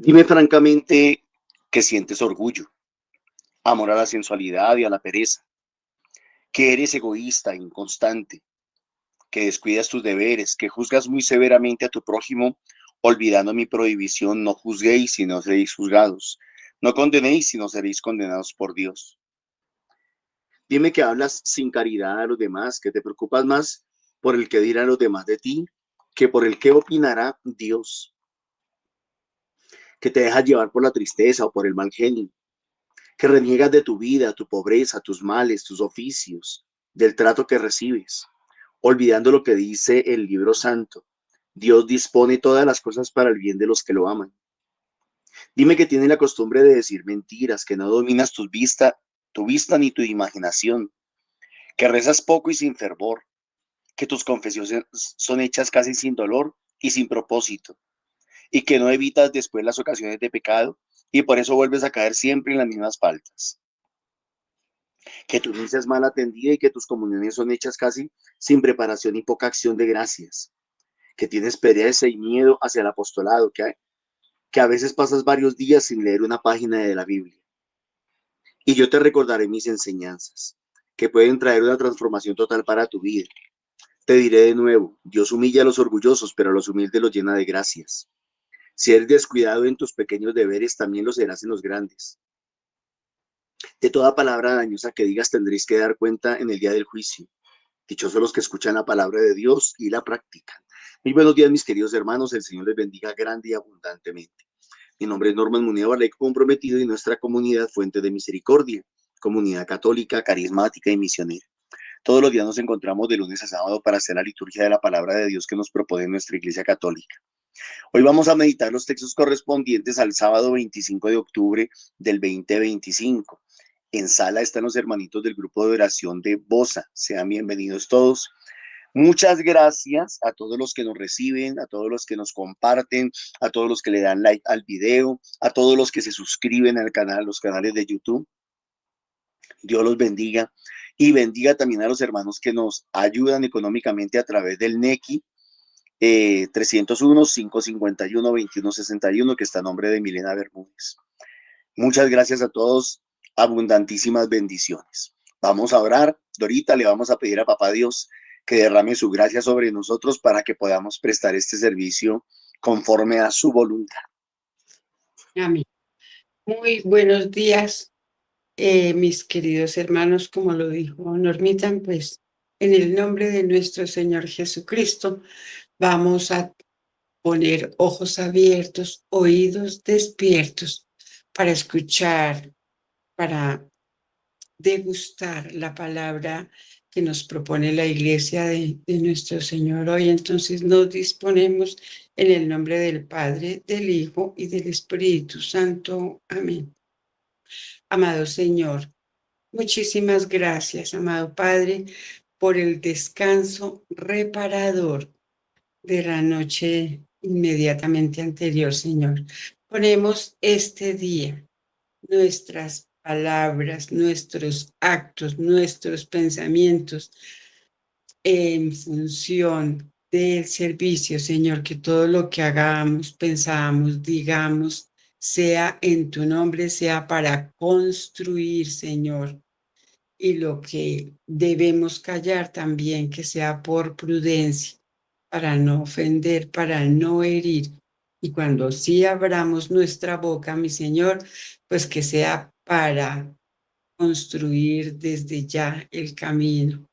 Dime francamente que sientes orgullo, amor a la sensualidad y a la pereza, que eres egoísta, inconstante, que descuidas tus deberes, que juzgas muy severamente a tu prójimo, olvidando mi prohibición: no juzguéis y no seréis juzgados, no condenéis y no seréis condenados por Dios. Dime que hablas sin caridad a los demás, que te preocupas más por el que dirán los demás de ti que por el que opinará Dios, que te dejas llevar por la tristeza o por el mal genio, que reniegas de tu vida, tu pobreza, tus males, tus oficios, del trato que recibes, olvidando lo que dice el libro santo: Dios dispone todas las cosas para el bien de los que lo aman. Dime que tienes la costumbre de decir mentiras, que no dominas tu vista ni tu imaginación, que rezas poco y sin fervor, que tus confesiones son hechas casi sin dolor y sin propósito, y que no evitas después las ocasiones de pecado y por eso vuelves a caer siempre en las mismas faltas, que tu misa es mal atendida y que tus comuniones son hechas casi sin preparación y poca acción de gracias, que tienes pereza y miedo hacia el apostolado, que a veces pasas varios días sin leer una página de la Biblia. Y yo te recordaré mis enseñanzas, que pueden traer una transformación total para tu vida. Te diré de nuevo: Dios humilla a los orgullosos, pero a los humildes los llena de gracias. Si eres descuidado en tus pequeños deberes, también lo serás en los grandes. De toda palabra dañosa que digas tendréis que dar cuenta en el día del juicio. Dichosos los que escuchan la palabra de Dios y la practican. Muy buenos días, mis queridos hermanos. El Señor les bendiga grande y abundantemente. Mi nombre es Norman Munía Barlet, comprometido, y nuestra comunidad Fuente de Misericordia, comunidad católica, carismática y misionera. Todos los días nos encontramos de lunes a sábado para hacer la liturgia de la palabra de Dios que nos propone nuestra Iglesia Católica. Hoy vamos a meditar los textos correspondientes al sábado 25 de octubre del 2025. En sala están los hermanitos del grupo de oración de Bosa. Sean bienvenidos todos. Muchas gracias a todos los que nos reciben, a todos los que nos comparten, a todos los que le dan like al video, a todos los que se suscriben al canal, los canales de YouTube. Dios los bendiga y bendiga también a los hermanos que nos ayudan económicamente a través del NECI 301-551-2161, que está a nombre de Milena Bermúdez. Muchas gracias a todos, abundantísimas bendiciones. Vamos a orar. Dorita, le vamos a pedir a Papá Dios que derrame su gracia sobre nosotros para que podamos prestar este servicio conforme a su voluntad. Amén. Muy buenos días, mis queridos hermanos, como lo dijo Normita, pues en el nombre de nuestro Señor Jesucristo vamos a poner ojos abiertos, oídos despiertos para escuchar, para degustar la palabra que nos propone la Iglesia de nuestro Señor hoy. Entonces nos disponemos en el nombre del Padre, del Hijo y del Espíritu Santo. Amén. Amado Señor, muchísimas gracias, amado Padre, por el descanso reparador de la noche inmediatamente anterior, Señor. Ponemos este día, nuestras palabras, nuestros actos, nuestros pensamientos en función del servicio, Señor, que todo lo que hagamos, pensamos, digamos, sea en tu nombre, sea para construir, Señor, y lo que debemos callar también, que sea por prudencia, para no ofender, para no herir. Y cuando sí abramos nuestra boca, mi Señor, pues que sea para construir desde ya el camino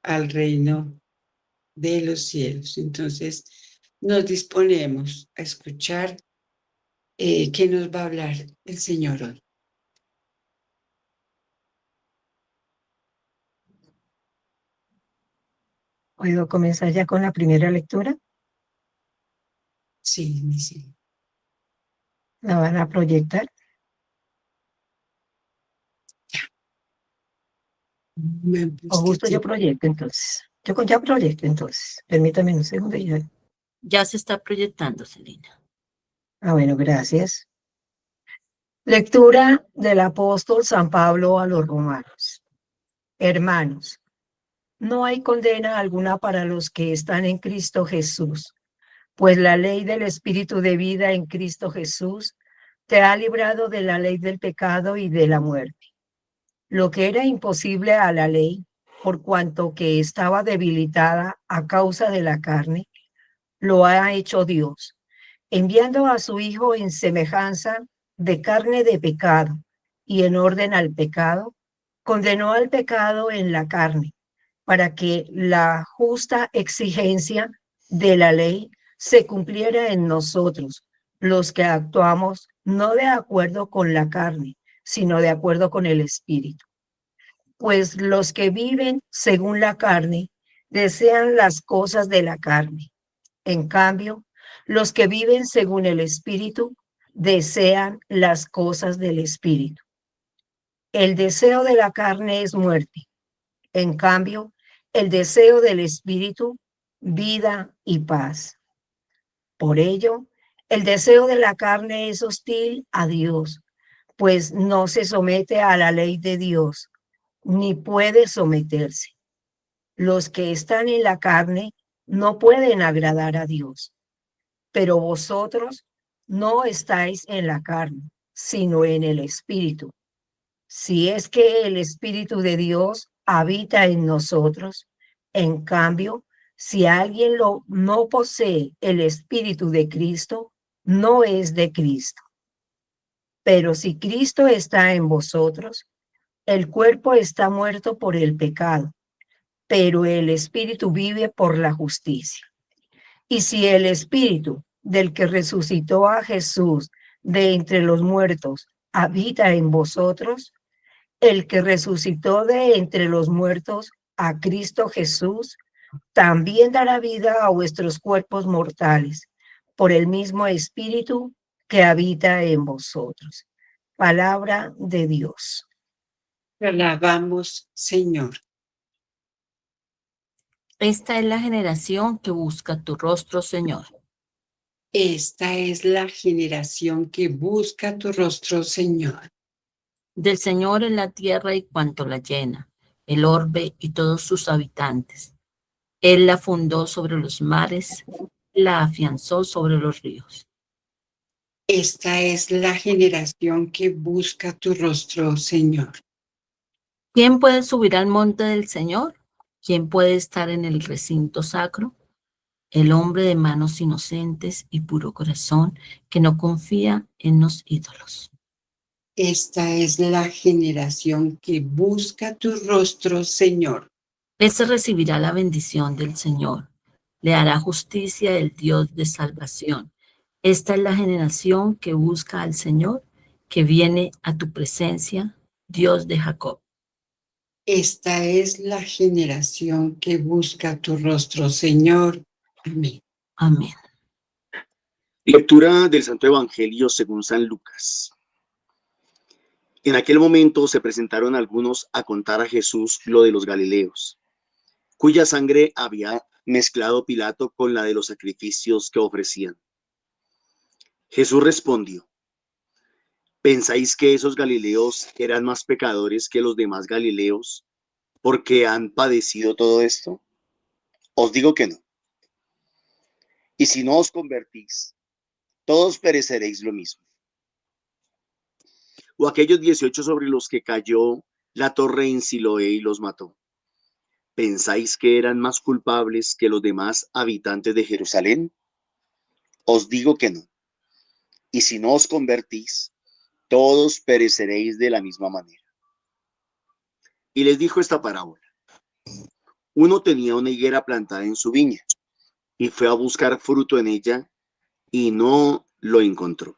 al reino de los cielos. Entonces, nos disponemos a escuchar qué nos va a hablar el Señor hoy. ¿Puedo comenzar ya con la primera lectura? Sí, sí. ¿La van a proyectar? Con gusto yo proyecto entonces. Yo ya proyecto entonces. Permítame un segundo. Ya se está proyectando, Celina. Bueno, gracias. Lectura del apóstol San Pablo a los romanos. Hermanos, no hay condena alguna para los que están en Cristo Jesús, pues la ley del Espíritu de vida en Cristo Jesús te ha librado de la ley del pecado y de la muerte. Lo que era imposible a la ley, por cuanto que estaba debilitada a causa de la carne, lo ha hecho Dios, enviando a su Hijo en semejanza de carne de pecado y en orden al pecado, condenó al pecado en la carne, para que la justa exigencia de la ley se cumpliera en nosotros, los que actuamos no de acuerdo con la carne, sino de acuerdo con el Espíritu. Pues los que viven según la carne desean las cosas de la carne. En cambio, los que viven según el Espíritu desean las cosas del Espíritu. El deseo de la carne es muerte. En cambio, el deseo del Espíritu, vida y paz. Por ello, el deseo de la carne es hostil a Dios, pues no se somete a la ley de Dios, ni puede someterse. Los que están en la carne no pueden agradar a Dios. Pero vosotros no estáis en la carne, sino en el Espíritu. Si es que el Espíritu de Dios habita en nosotros. En cambio, si alguien no posee el Espíritu de Cristo, no es de Cristo. Pero si Cristo está en vosotros, el cuerpo está muerto por el pecado, pero el Espíritu vive por la justicia. Y si el Espíritu del que resucitó a Jesús de entre los muertos habita en vosotros, el que resucitó de entre los muertos a Cristo Jesús, también dará vida a vuestros cuerpos mortales, por el mismo Espíritu que habita en vosotros. Palabra de Dios. Te alabamos, Señor. Esta es la generación que busca tu rostro, Señor. Esta es la generación que busca tu rostro, Señor. Del Señor es la tierra y cuanto la llena, el orbe y todos sus habitantes. Él la fundó sobre los mares, la afianzó sobre los ríos. Esta es la generación que busca tu rostro, Señor. ¿Quién puede subir al monte del Señor? ¿Quién puede estar en el recinto sacro? El hombre de manos inocentes y puro corazón, que no confía en los ídolos. Esta es la generación que busca tu rostro, Señor. Ese recibirá la bendición del Señor. Le hará justicia el Dios de salvación. Esta es la generación que busca al Señor, que viene a tu presencia, Dios de Jacob. Esta es la generación que busca tu rostro, Señor. Amén. Amén. Lectura del Santo Evangelio según San Lucas. En aquel momento se presentaron algunos a contar a Jesús lo de los Galileos, cuya sangre había mezclado Pilato con la de los sacrificios que ofrecían. Jesús respondió: ¿pensáis que esos Galileos eran más pecadores que los demás Galileos porque han padecido todo esto? Os digo que no. Y si no os convertís, todos pereceréis lo mismo. O aquellos 18 sobre los que cayó la torre en Siloé y los mató, ¿pensáis que eran más culpables que los demás habitantes de Jerusalén? Os digo que no. Y si no os convertís, todos pereceréis de la misma manera. Y les dijo esta parábola. Uno tenía una higuera plantada en su viña y fue a buscar fruto en ella y no lo encontró.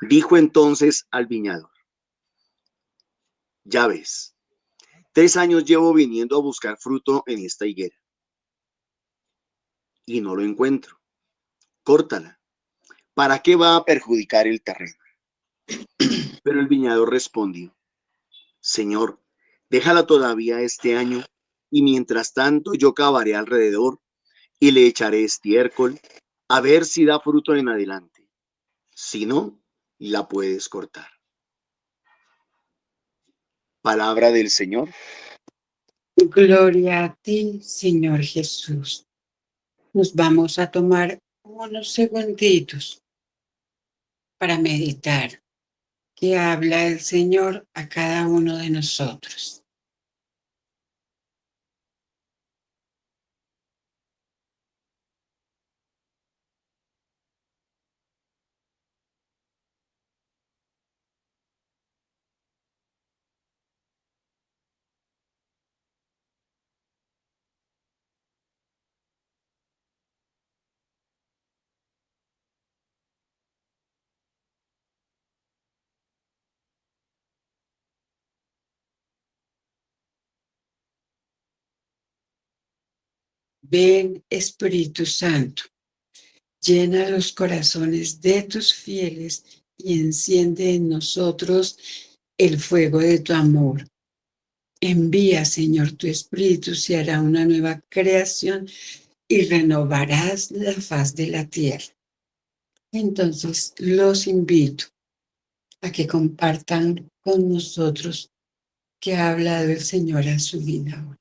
Dijo entonces al viñador: ya ves, 3 años llevo viniendo a buscar fruto en esta higuera y no lo encuentro. Córtala. ¿Para qué va a perjudicar el terreno? Pero el viñador respondió: Señor, déjala todavía este año y mientras tanto yo cavaré alrededor y le echaré estiércol a ver si da fruto en adelante. Si no, la puedes cortar. Palabra del Señor. Gloria a ti, Señor Jesús. Nos vamos a tomar unos segunditos para meditar que habla el Señor a cada uno de nosotros. Ven, Espíritu Santo, llena los corazones de tus fieles y enciende en nosotros el fuego de tu amor. Envía, Señor, tu Espíritu, se hará una nueva creación y renovarás la faz de la tierra. Entonces los invito a que compartan con nosotros qué ha hablado el Señor a su vida hoy.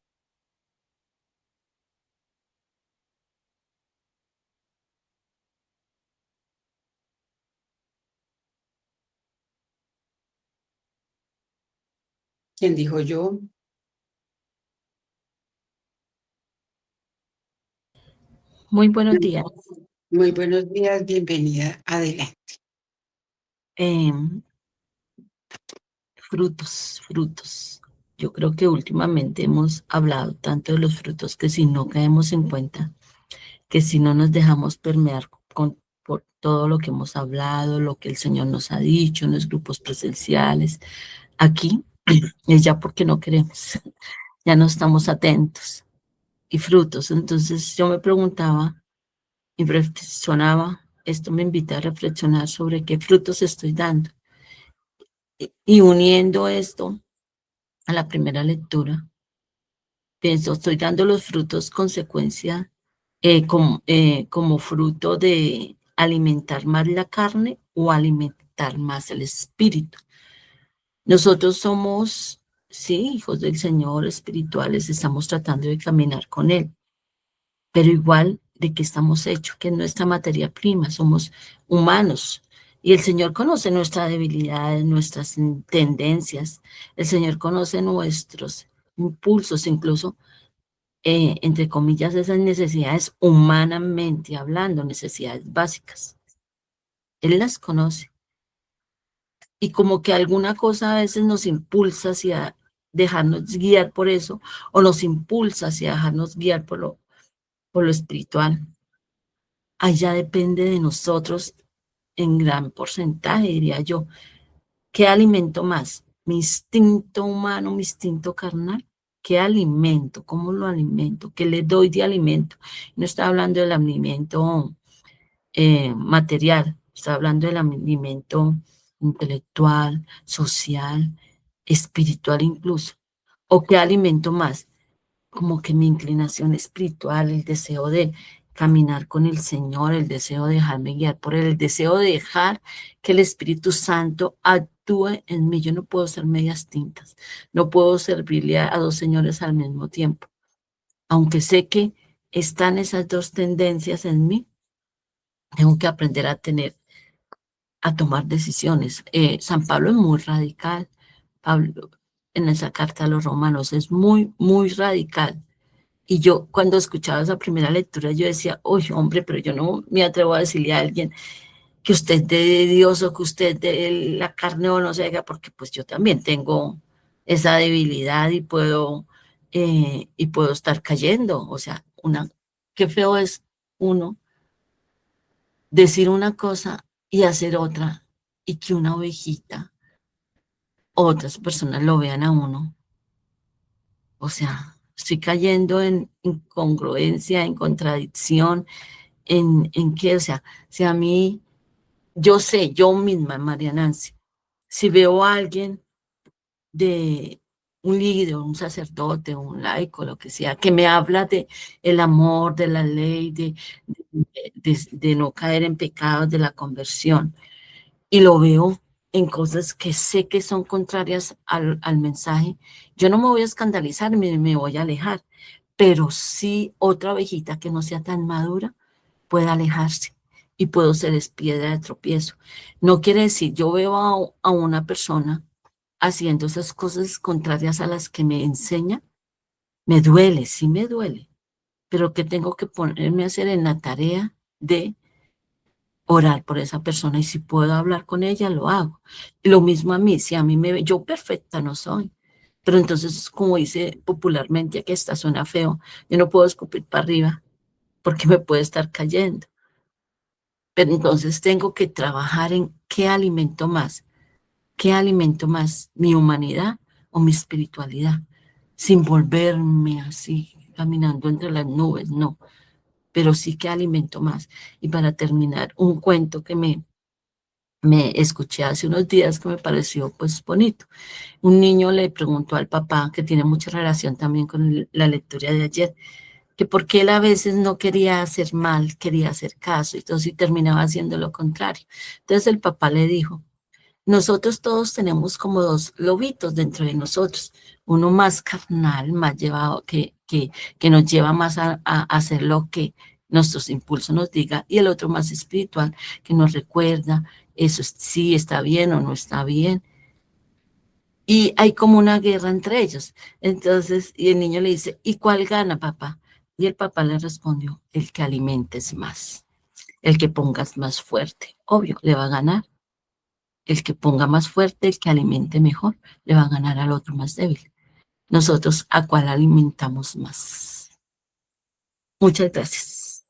¿Quién dijo yo? Muy buenos días. Muy buenos días, bienvenida. Adelante. Frutos. Yo creo que últimamente hemos hablado tanto de los frutos que si no caemos en cuenta, que si no nos dejamos permear por todo lo que hemos hablado, lo que el Señor nos ha dicho en los grupos presenciales, aquí es ya porque no queremos, ya no estamos atentos. Y frutos, entonces yo me preguntaba y reflexionaba, esto me invita a reflexionar sobre qué frutos estoy dando. Y uniendo esto a la primera lectura, pienso, estoy dando los frutos consecuencia, como fruto de alimentar más la carne o alimentar más el espíritu. Nosotros somos, sí, hijos del Señor, espirituales, estamos tratando de caminar con Él, pero igual de que estamos hechos, que es nuestra materia prima, somos humanos. Y el Señor conoce nuestras debilidades, nuestras tendencias. El Señor conoce nuestros impulsos, incluso, entre comillas, esas necesidades humanamente hablando, necesidades básicas. Él las conoce. Y como que alguna cosa a veces nos impulsa hacia dejarnos guiar por eso, o nos impulsa hacia dejarnos guiar por lo espiritual. Allá depende de nosotros en gran porcentaje, diría yo. ¿Qué alimento más? ¿Mi instinto humano, mi instinto carnal? ¿Qué alimento? ¿Cómo lo alimento? ¿Qué le doy de alimento? No está hablando del alimento material, está hablando del alimento intelectual, social, espiritual incluso. ¿O qué alimento más? Como que mi inclinación espiritual, el deseo de caminar con el Señor, el deseo de dejarme guiar por Él, el deseo de dejar que el Espíritu Santo actúe en mí. Yo no puedo ser medias tintas, no puedo servirle a dos señores al mismo tiempo. Aunque sé que están esas dos tendencias en mí, tengo que aprender a tomar decisiones. San Pablo es muy radical. Pablo, en esa carta a los romanos, es muy, muy radical. Y yo cuando escuchaba esa primera lectura, yo decía, uy, hombre, pero yo no me atrevo a decirle a alguien que usted es de Dios o que usted es de la carne o no se haga, porque pues yo también tengo esa debilidad y puedo estar cayendo. O sea, qué feo es uno decir una cosa y hacer otra y que una ovejita o otras personas lo vean a uno. O sea, estoy cayendo en incongruencia, en contradicción, en qué, o sea, si a mí, yo sé, yo misma, María Nancy, si veo a alguien de un líder, un sacerdote, un laico, lo que sea, que me habla de el amor, de la ley, de no caer en pecados, de la conversión, y lo veo en cosas que sé que son contrarias al mensaje, yo no me voy a escandalizar, me voy a alejar, pero sí otra ovejita que no sea tan madura puede alejarse y puedo ser es piedra de tropiezo. No quiere decir, yo veo a una persona haciendo esas cosas contrarias a las que me enseña, me duele, sí me duele, pero ¿qué tengo que ponerme a hacer en la tarea de orar por esa persona? Y si puedo hablar con ella, lo hago. Lo mismo a mí, si a mí me ve, yo perfecta no soy, pero entonces, como dice popularmente, aquí está, suena feo, yo no puedo escupir para arriba porque me puede estar cayendo. Pero entonces tengo que trabajar en qué alimento más, mi humanidad o mi espiritualidad, sin volverme así, caminando entre las nubes, no, pero sí qué alimento más. Y para terminar, un cuento que me escuché hace unos días que me pareció pues bonito. Un niño le preguntó al papá, que tiene mucha relación también con la lectura de ayer, que por qué él a veces no quería hacer mal, quería hacer caso, y entonces terminaba haciendo lo contrario. Entonces el papá le dijo, nosotros todos tenemos como dos lobitos dentro de nosotros, uno más carnal, más llevado, que nos lleva más a hacer lo que nuestros impulsos nos diga, y el otro más espiritual, que nos recuerda, eso sí está bien o no está bien. Y hay como una guerra entre ellos. Entonces, y el niño le dice, ¿y cuál gana, papá? Y el papá le respondió, el que alimentes más, el que pongas más fuerte. Obvio, le va a ganar. El que ponga más fuerte, el que alimente mejor, le va a ganar al otro más débil. Nosotros, ¿a cuál alimentamos más? Muchas gracias.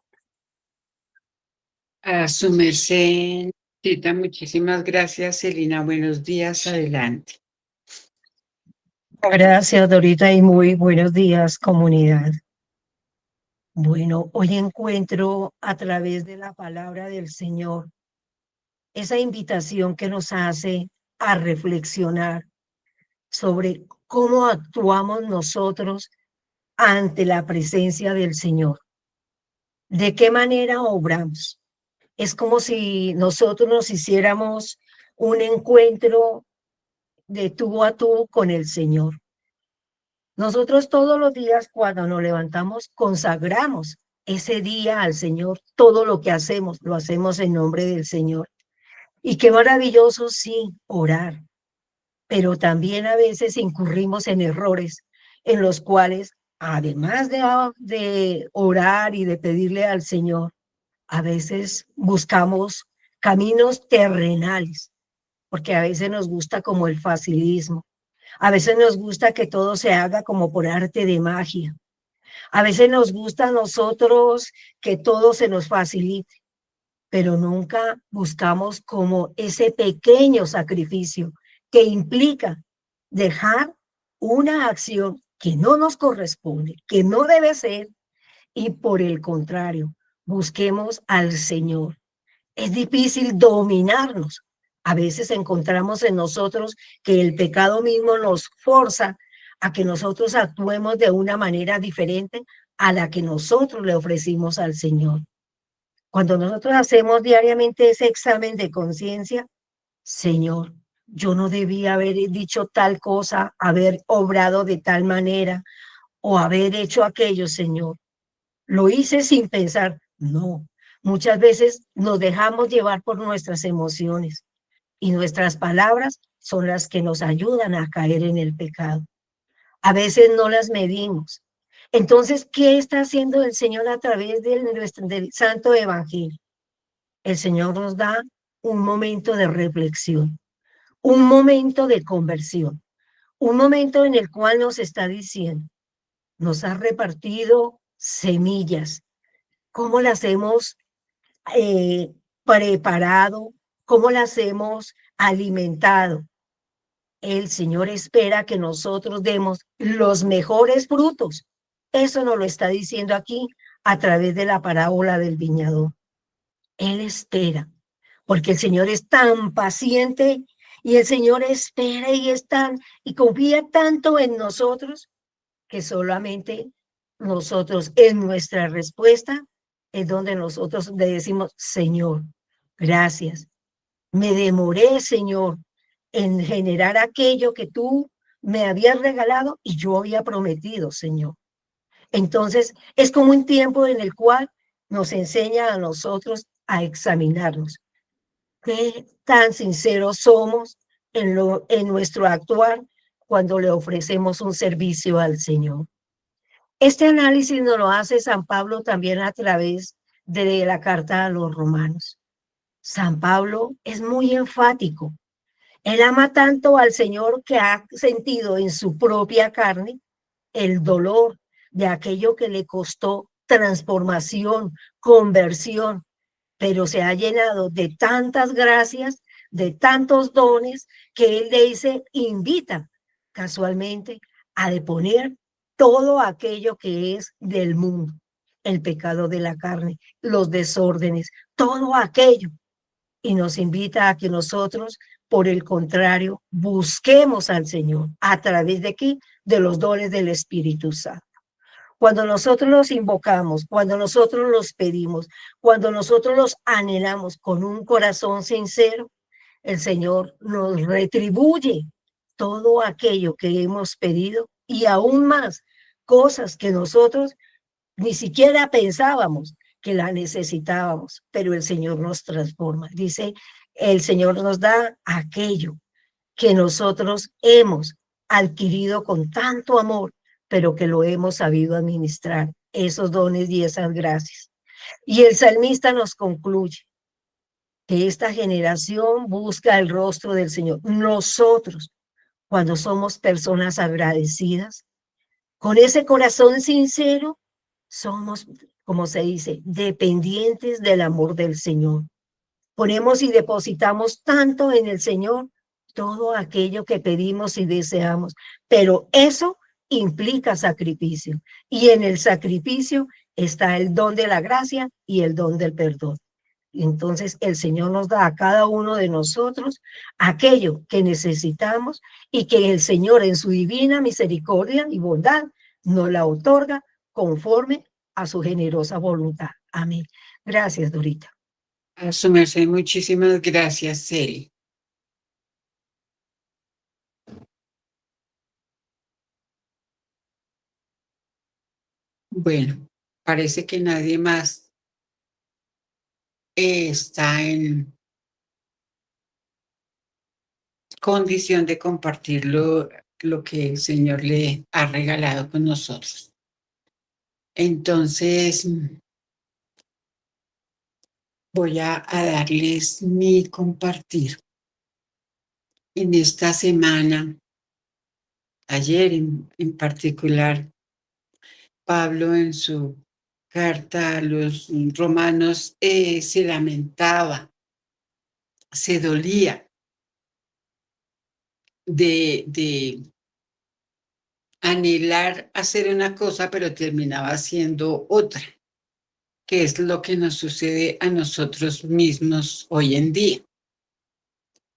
A su merced, Tita, muchísimas gracias, Celina. Buenos días, adelante. Gracias, Dorita, y muy buenos días, comunidad. Bueno, hoy encuentro a través de la palabra del Señor esa invitación que nos hace a reflexionar sobre cómo actuamos nosotros ante la presencia del Señor. ¿De qué manera obramos? Es como si nosotros nos hiciéramos un encuentro de tú a tú con el Señor. Nosotros todos los días cuando nos levantamos consagramos ese día al Señor. Todo lo que hacemos lo hacemos en nombre del Señor. Y qué maravilloso, sí, orar. Pero también a veces incurrimos en errores en los cuales, además de orar y de pedirle al Señor, a veces buscamos caminos terrenales, porque a veces nos gusta como el facilismo, a veces nos gusta que todo se haga como por arte de magia, a veces nos gusta a nosotros que todo se nos facilite, pero nunca buscamos como ese pequeño sacrificio que implica dejar una acción que no nos corresponde, que no debe ser, y por el contrario, busquemos al Señor. Es difícil dominarnos. A veces encontramos en nosotros que el pecado mismo nos forza a que nosotros actuemos de una manera diferente a la que nosotros le ofrecimos al Señor. Cuando nosotros hacemos diariamente ese examen de conciencia, Señor, yo no debía haber dicho tal cosa, haber obrado de tal manera o haber hecho aquello, Señor. Lo hice sin pensar. No, muchas veces nos dejamos llevar por nuestras emociones y nuestras palabras son las que nos ayudan a caer en el pecado. A veces no las medimos. Entonces, ¿qué está haciendo el Señor a través del Santo Evangelio? El Señor nos da un momento de reflexión, un momento de conversión, un momento en el cual nos está diciendo, nos ha repartido semillas, cómo las hemos preparado, cómo las hemos alimentado. El Señor espera que nosotros demos los mejores frutos. Eso nos lo está diciendo aquí a través de la parábola del viñador. Él espera, porque el Señor es tan paciente y el Señor espera y confía tanto en nosotros que solamente nosotros en nuestra respuesta es donde nosotros le decimos, Señor, gracias. Me demoré, Señor, en generar aquello que tú me habías regalado y yo había prometido, Señor. Entonces, es como un tiempo en el cual nos enseña a nosotros a examinarnos. ¿Qué tan sinceros somos en nuestro actuar cuando le ofrecemos un servicio al Señor? Este análisis nos lo hace San Pablo también a través de la carta a los romanos. San Pablo es muy enfático. Él ama tanto al Señor que ha sentido en su propia carne el dolor de aquello que le costó transformación, conversión, pero se ha llenado de tantas gracias, de tantos dones, que él le dice, invita casualmente a deponer todo aquello que es del mundo, el pecado de la carne, los desórdenes, todo aquello. Y nos invita a que nosotros, por el contrario, busquemos al Señor. ¿A través de qué? De los dones del Espíritu Santo. Cuando nosotros los invocamos, cuando nosotros los pedimos, cuando nosotros los anhelamos con un corazón sincero, el Señor nos retribuye todo aquello que hemos pedido y aún más, cosas que nosotros ni siquiera pensábamos que la necesitábamos, pero el Señor nos transforma. Dice, el Señor nos da aquello que nosotros hemos adquirido con tanto amor, pero que lo hemos sabido administrar, esos dones y esas gracias. Y el salmista nos concluye que esta generación busca el rostro del Señor. Nosotros, cuando somos personas agradecidas, con ese corazón sincero, somos, como se dice, dependientes del amor del Señor. Ponemos y depositamos tanto en el Señor todo aquello que pedimos y deseamos, pero eso implica sacrificio. Y en el sacrificio está el don de la gracia y el don del perdón. Entonces el Señor nos da a cada uno de nosotros aquello que necesitamos y que el Señor en su divina misericordia y bondad nos la otorga conforme a su generosa voluntad. Amén. Gracias, Dorita. A su merced, muchísimas gracias, Celi. Bueno, parece que nadie más está en condición de compartir lo que el Señor le ha regalado con nosotros. Entonces, voy a darles mi compartir. En esta semana, ayer en particular, Pablo en su carta a los romanos se lamentaba, se dolía de anhelar hacer una cosa, pero terminaba haciendo otra, que es lo que nos sucede a nosotros mismos hoy en día.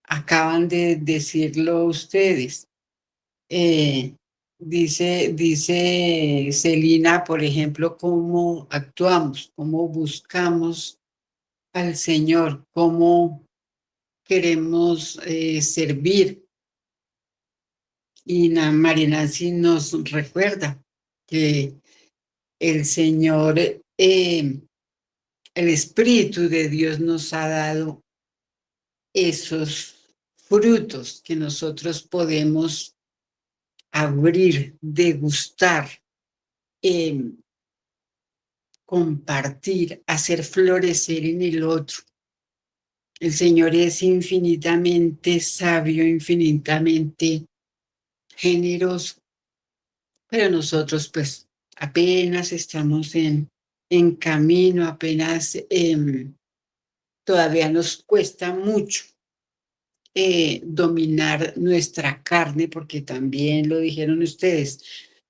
Acaban de decirlo ustedes. Dice Celina, por ejemplo, cómo actuamos, cómo buscamos al Señor, cómo queremos servir. Y María Nancy nos recuerda que el Señor, el Espíritu de Dios nos ha dado esos frutos que nosotros podemos abrir, degustar, compartir, hacer florecer en el otro. El Señor es infinitamente sabio, infinitamente generoso, pero nosotros pues apenas estamos en camino, apenas todavía nos cuesta mucho dominar nuestra carne, porque también lo dijeron ustedes,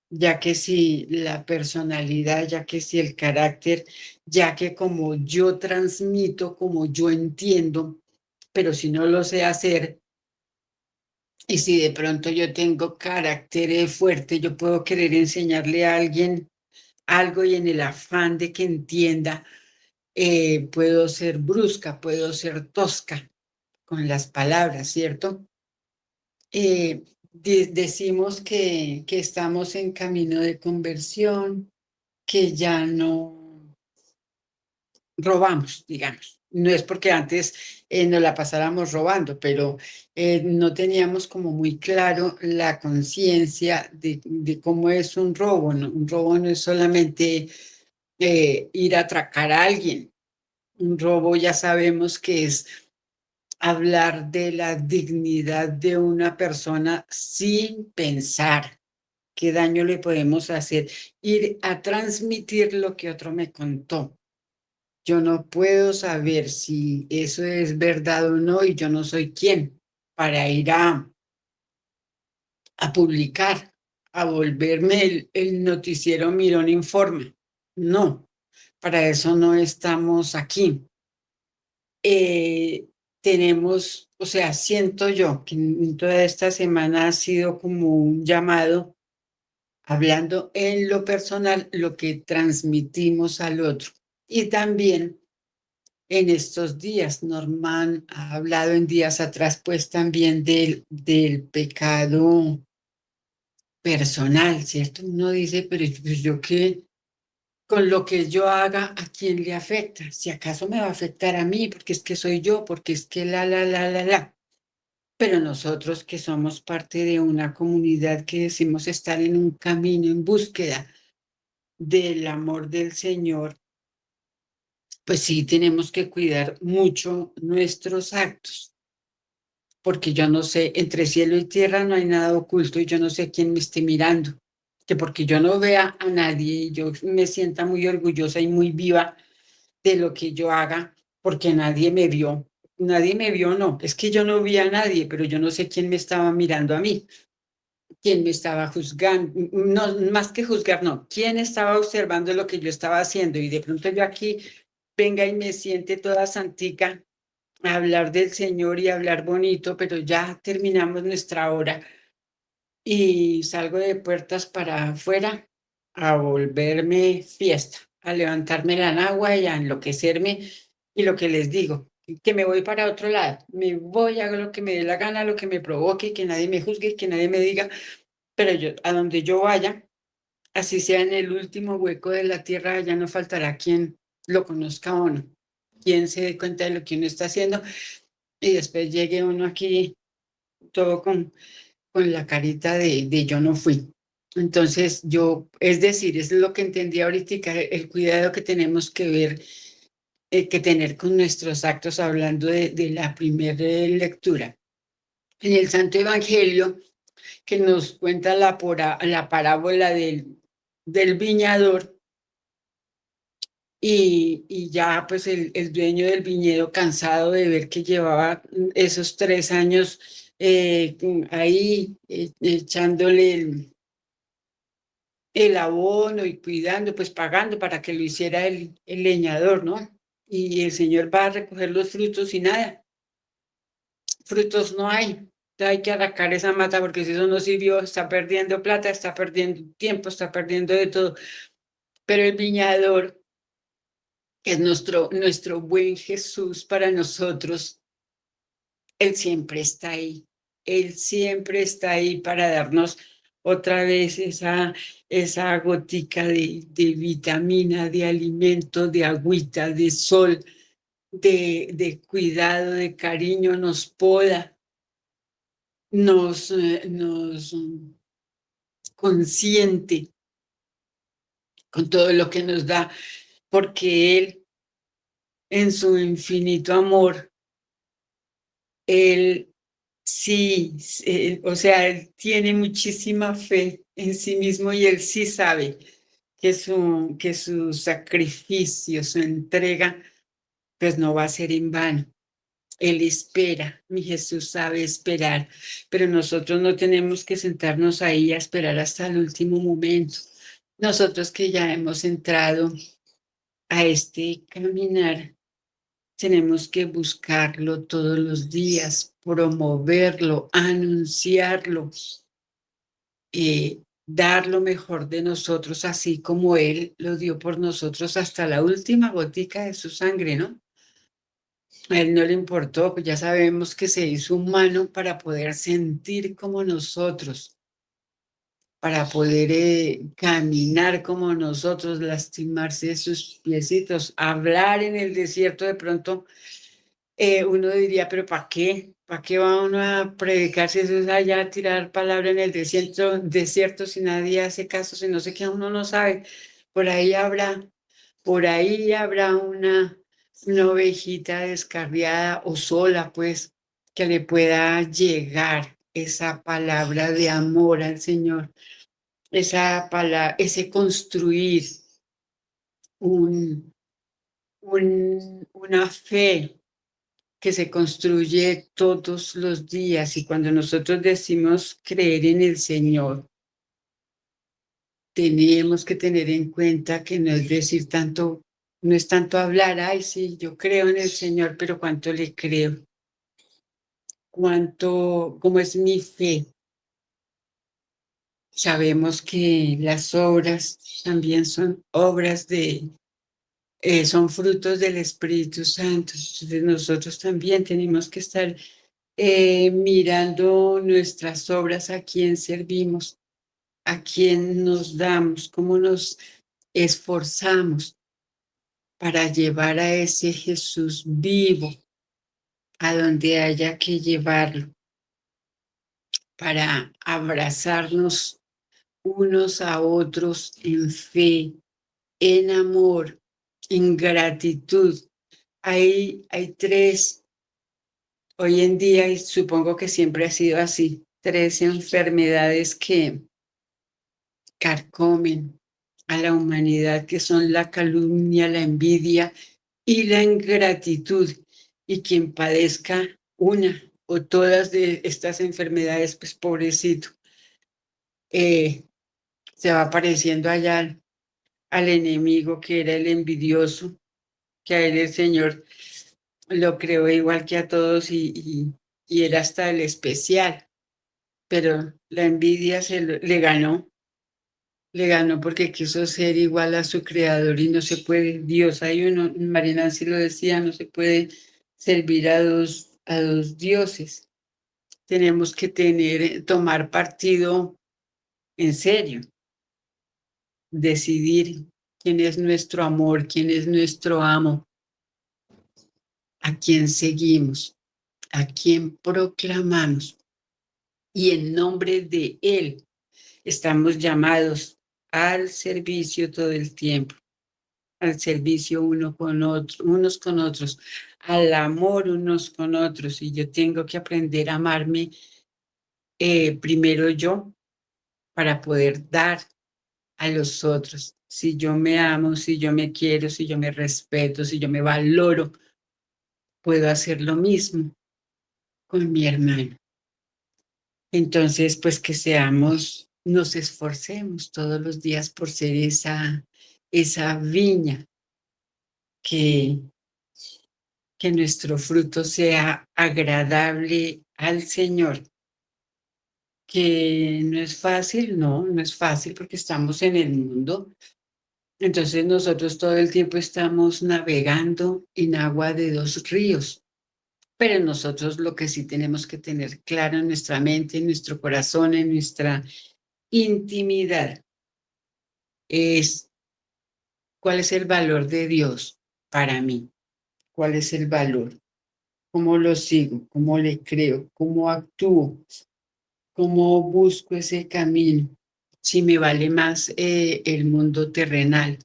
ya que si la personalidad, ya que si el carácter, ya que como yo transmito, como yo entiendo, pero si no lo sé hacer, y si de pronto yo tengo carácter fuerte, yo puedo querer enseñarle a alguien algo y en el afán de que entienda, puedo ser brusca, puedo ser tosca con las palabras, ¿cierto? Decimos que estamos en camino de conversión, que ya no robamos, digamos. No es porque antes nos la pasáramos robando, pero no teníamos como muy claro la conciencia de cómo es un robo, ¿no? Un robo no es solamente ir a atracar a alguien. Un robo ya sabemos que es hablar de la dignidad de una persona sin pensar qué daño le podemos hacer, ir a transmitir lo que otro me contó. Yo no puedo saber si eso es verdad o no y yo no soy quien para ir a publicar, a volverme el noticiero Mirón Informa. No, para eso no estamos aquí. Tenemos, o sea, siento yo que en toda esta semana ha sido como un llamado, hablando en lo personal, lo que transmitimos al otro. Y también en estos días, Norman ha hablado en días atrás, pues también del pecado personal, ¿cierto? Uno dice, pero pues yo qué, con lo que yo haga, ¿a quién le afecta? Si acaso me va a afectar a mí, porque es que soy yo, porque es que la. Pero nosotros que somos parte de una comunidad que decimos estar en un camino en búsqueda del amor del Señor, pues sí tenemos que cuidar mucho nuestros actos, porque yo no sé, entre cielo y tierra no hay nada oculto y yo no sé quién me esté mirando, que porque yo no vea a nadie y yo me sienta muy orgullosa y muy viva de lo que yo haga, porque nadie me vio, no, es que yo no vi a nadie, pero yo no sé quién me estaba mirando a mí, quién me estaba juzgando, no, más que juzgar, no, quién estaba observando lo que yo estaba haciendo y de pronto yo aquí venga y me siente toda santica a hablar del Señor y hablar bonito, pero ya terminamos nuestra hora y salgo de puertas para afuera a volverme fiesta, a levantarme la nagua y a enloquecerme. Y lo que les digo, que me voy para otro lado, me voy, hago lo que me dé la gana, lo que me provoque, que nadie me juzgue, que nadie me diga, pero yo, a donde yo vaya, así sea en el último hueco de la tierra, ya no faltará quien lo conozca o no, quien se dé cuenta de lo que uno está haciendo y después llegue uno aquí todo con la carita de yo no fui. Entonces yo, es decir, es lo que entendí ahorita, el cuidado que tenemos que ver, que tener con nuestros actos, hablando de la primera lectura. En el Santo Evangelio, que nos cuenta la parábola del viñador, y ya pues el dueño del viñedo, cansado de ver que llevaba esos 3 años ahí echándole el abono y cuidando, pues pagando para que lo hiciera el leñador, ¿no? Y el Señor va a recoger los frutos y nada, frutos no hay. Hay que arrancar esa mata porque si eso no sirvió, está perdiendo plata, está perdiendo tiempo, está perdiendo de todo. Pero el viñador, que es nuestro buen Jesús para nosotros, Él siempre está ahí. Él siempre está ahí para darnos otra vez esa gotica de vitamina, de alimento, de agüita, de sol, de cuidado, de cariño, nos poda, nos consiente con todo lo que nos da, porque Él, en su infinito amor, Él sí, o sea, Él tiene muchísima fe en sí mismo y Él sí sabe que su sacrificio, su entrega, pues no va a ser en vano. Él espera, mi Jesús sabe esperar, pero nosotros no tenemos que sentarnos ahí a esperar hasta el último momento. Nosotros que ya hemos entrado a este caminar, tenemos que buscarlo todos los días, promoverlo, anunciarlo, dar lo mejor de nosotros, así como Él lo dio por nosotros hasta la última gotica de su sangre, ¿no? A Él no le importó, pues ya sabemos que se hizo humano para poder sentir como nosotros, para poder caminar como nosotros, lastimarse sus piecitos, hablar en el desierto de pronto. Uno diría, pero ¿para qué? ¿Para qué va uno a predicar si eso es allá a tirar palabra en el desierto si nadie hace caso, si no sé qué, uno no sabe? Por ahí habrá una ovejita descarriada o sola, pues, que le pueda llegar esa palabra de amor al Señor, esa palabra, ese construir un, una fe que se construye todos los días. Y cuando nosotros decimos creer en el Señor, tenemos que tener en cuenta que no es decir tanto, no es tanto hablar, ay, sí, yo creo en el Señor, pero ¿cuánto le creo? ¿Cuánto, cómo es mi fe? Sabemos que las obras también son obras son frutos del Espíritu Santo. Entonces nosotros también tenemos que estar mirando nuestras obras, a quién servimos, a quién nos damos, cómo nos esforzamos para llevar a ese Jesús vivo a donde haya que llevarlo, para abrazarnos unos a otros en fe, en amor, en gratitud. Hay tres, hoy en día, y supongo que siempre ha sido así, tres enfermedades que carcomen a la humanidad, que son la calumnia, la envidia y la ingratitud. Y quien padezca una o todas de estas enfermedades, pues pobrecito, se va pareciendo allá al enemigo, que era el envidioso, que a él el Señor lo creó igual que a todos y era hasta el especial, pero la envidia le ganó porque quiso ser igual a su creador y no se puede. Dios, hay uno, Marina sí lo decía, no se puede servir a dos dioses. Tenemos que tomar partido en serio, decidir quién es nuestro amor, quién es nuestro amo, a quién seguimos, a quién proclamamos. Y en nombre de Él estamos llamados al servicio todo el tiempo, al servicio unos con otros, al amor unos con otros. Y yo tengo que aprender a amarme primero yo para poder dar a los otros. Si yo me amo, si yo me quiero, si yo me respeto, si yo me valoro, puedo hacer lo mismo con mi hermano. Entonces, pues que nos esforcemos todos los días por ser esa viña, que, que nuestro fruto sea agradable al Señor, que no es fácil, no es fácil porque estamos en el mundo. Entonces nosotros todo el tiempo estamos navegando en agua de dos ríos, pero nosotros lo que sí tenemos que tener claro en nuestra mente, en nuestro corazón, en nuestra intimidad, es cuál es el valor de Dios para mí, cuál es el valor, cómo lo sigo, cómo le creo, cómo actúo, cómo busco ese camino, si me vale más el mundo terrenal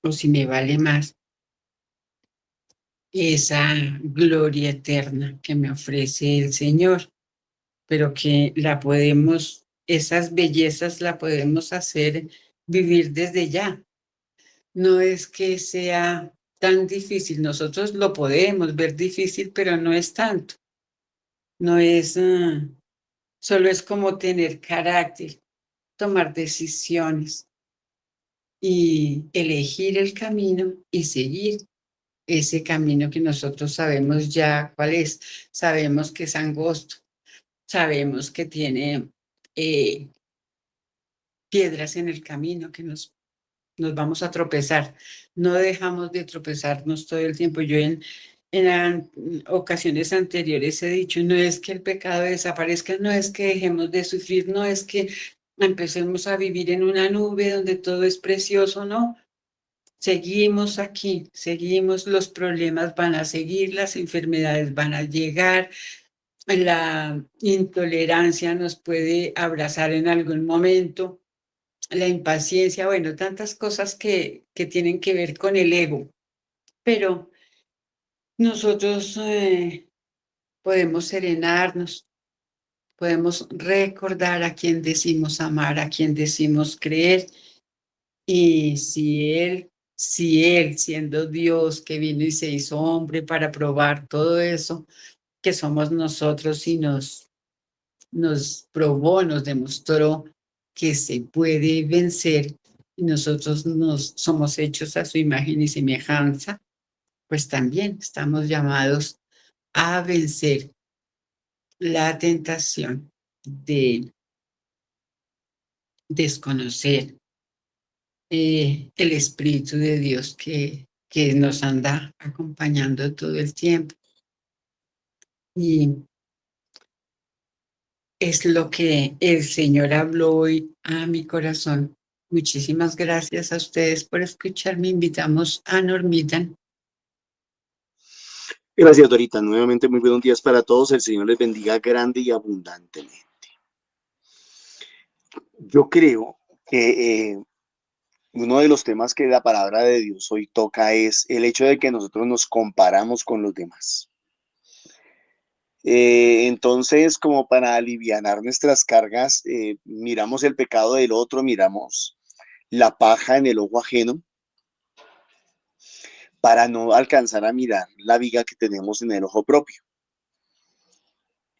o si me vale más esa gloria eterna que me ofrece el Señor, pero que esas bellezas la podemos hacer vivir desde ya. No es que sea tan difícil, nosotros lo podemos ver difícil, pero no es tanto. No es, solo es como tener carácter, tomar decisiones y elegir el camino y seguir ese camino que nosotros sabemos ya cuál es. Sabemos que es angosto, sabemos que tiene piedras en el camino, que nos vamos a tropezar. No dejamos de tropezarnos todo el tiempo. Yo en ocasiones anteriores he dicho, no es que el pecado desaparezca, no es que dejemos de sufrir, no es que empecemos a vivir en una nube donde todo es precioso, ¿no? Seguimos aquí, seguimos, los problemas van a seguir, las enfermedades van a llegar, la intolerancia nos puede abrazar en algún momento, la impaciencia, bueno, tantas cosas que tienen que ver con el ego, pero nosotros podemos serenarnos, podemos recordar a quien decimos amar, a quien decimos creer. Y si él, siendo Dios que vino y se hizo hombre para probar todo eso que somos nosotros y nos probó, nos demostró que se puede vencer y nosotros somos hechos a su imagen y semejanza, pues también estamos llamados a vencer la tentación de desconocer el Espíritu de Dios que nos anda acompañando todo el tiempo. Y es lo que el Señor habló hoy a mi corazón. Muchísimas gracias a ustedes por escucharme. Invitamos a Normita. Gracias, Dorita. Nuevamente, muy buenos días para todos. El Señor les bendiga grande y abundantemente. Yo creo que uno de los temas que la palabra de Dios hoy toca es el hecho de que nosotros nos comparamos con los demás. Entonces, como para alivianar nuestras cargas, miramos el pecado del otro, miramos la paja en el ojo ajeno, para no alcanzar a mirar la viga que tenemos en el ojo propio.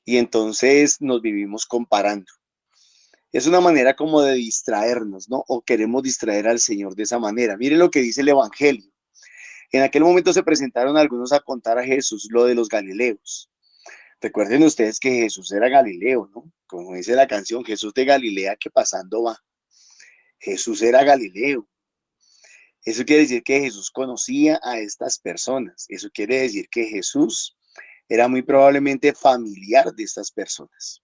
Y entonces nos vivimos comparando. Es una manera como de distraernos, ¿no? O queremos distraer al Señor de esa manera. Miren lo que dice el Evangelio. En aquel momento se presentaron algunos a contar a Jesús lo de los Galileos. Recuerden ustedes que Jesús era Galileo, ¿no? Como dice la canción, Jesús de Galilea que pasando va. Jesús era Galileo. Eso quiere decir que Jesús conocía a estas personas. Eso quiere decir que Jesús era muy probablemente familiar de estas personas,